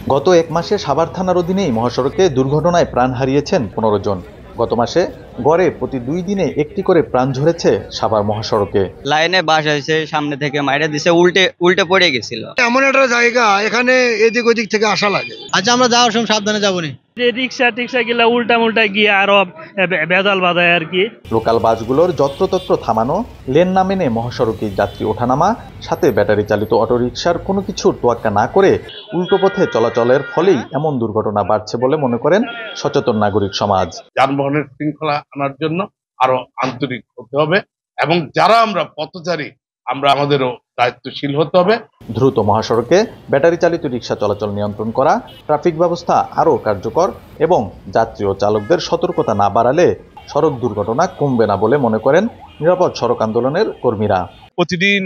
গত এক মাসে সাভার থানার অধীনেই মহাসড়কে দুর্ঘটনায় প্রাণ হারিয়েছেন ১৫ জন। গত মাসে গড়ে প্রতি ২ দিনে একটি করে প্রাণ ঝরেছে সাভার মহাসড়কে। লাইনে বাস হয়েছে, সামনে থেকে মাইরে দিছে, উল্টে উল্টে পড়ে গেছিল। এমন একটা জায়গা, এখানে এদিক ওদিক থেকে আসা লাগে। আচ্ছা, আমরা যাওয়ার সময় সাবধানে যাবনি। যে রিক্সা গিলা উল্টা গিয়ে আরো বেদাল বাজায় আর কি। লোকাল বাসগুলোর যত্রতত্র থামানো, লেন না মেনে মহাসড়কে যাত্রী ওঠানামা, সাথে ব্যাটারি চালিত অটোরিকশার কোনো কিছুর তোয়াক্কা না করে উল্টো পথে চলাচলের ফলেই এমন দুর্ঘটনা বাড়ছে বলে মনে করেন সচেতন নাগরিক সমাজ। যানবাহনের শৃঙ্খলা আনার জন্য আরো আন্তরিক হতে হবে এবং যারা আমরা পথচারী আমরা আমাদেরও দায়িত্বশীল হতে হবে। দ্রুত মহাসড়কে ব্যাটারি চালিত রিকশা চলাচল নিয়ন্ত্রণ করা, ট্রাফিক ব্যবস্থা আরও কার্যকর এবং যাত্রী ও চালকদের সতর্কতা না বাড়ালে সড়ক দুর্ঘটনা কমবে না বলে মনে করেন নিরাপদ সড়ক আন্দোলনের কর্মীরা। প্রতিদিন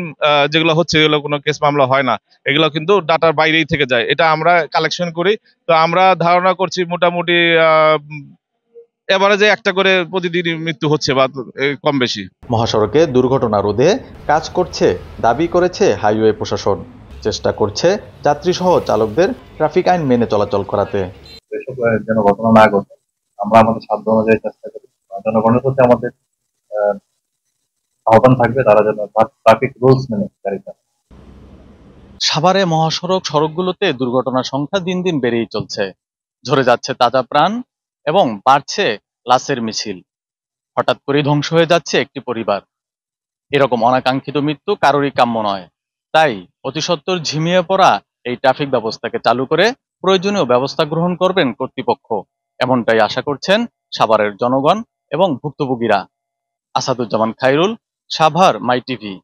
যেগুলো হচ্ছে এগুলো কোনো কেস মামলা হয় না, এগুলো কিন্তু ডাটার বাইরেই থেকে যায়। এটা আমরা কালেকশন করি, তো আমরা ধারণা করছি মোটামুটি এভারেজে একটা করে প্রতিদিন মৃত্যু হচ্ছে বা কম বেশি। মহাসড়কে দুর্ঘটনা রোধে কাজ করছে দাবি করেছে হাইওয়ে প্রশাসন, চেষ্টা করছে যাত্রী সহ চালকদের ট্রাফিক আইন মেনে চলাচল করাতে। এসব যেন ঘটনা না ঘটে আমরা আমাদের সাধ্য অনুযায়ী চেষ্টা করি। জনগণের প্রতি আমাদের আহ্বান থাকবে তারা যেন ট্রাফিক রুলস মেনে গাড়ি চালায়। সাভারে সড়কগুলোতে দুর্ঘটনার সংখ্যা দিন দিন বেড়েই চলছে। ঝরে যাচ্ছে তাজা প্রাণ এবং বাড়ছে লাশের মিছিল। হঠাৎ করে ধ্বংস হয়ে যাচ্ছে একটি পরিবার। এরকম অনাকাঙ্ক্ষিত মৃত্যু কারোরই কাম্য নয়। তাই অতিসত্বর ঝিমিয়ে পড়া এই ট্রাফিক ব্যবস্থাকে চালু করে প্রয়োজনীয় ব্যবস্থা গ্রহণ করবেন কর্তৃপক্ষ, এমনটাই আশা করছেন সাভারের জনগণ এবং ভুক্তভোগীরা। আসাদুজ্জামান খায়রুল, সাভার, মাই টিভি।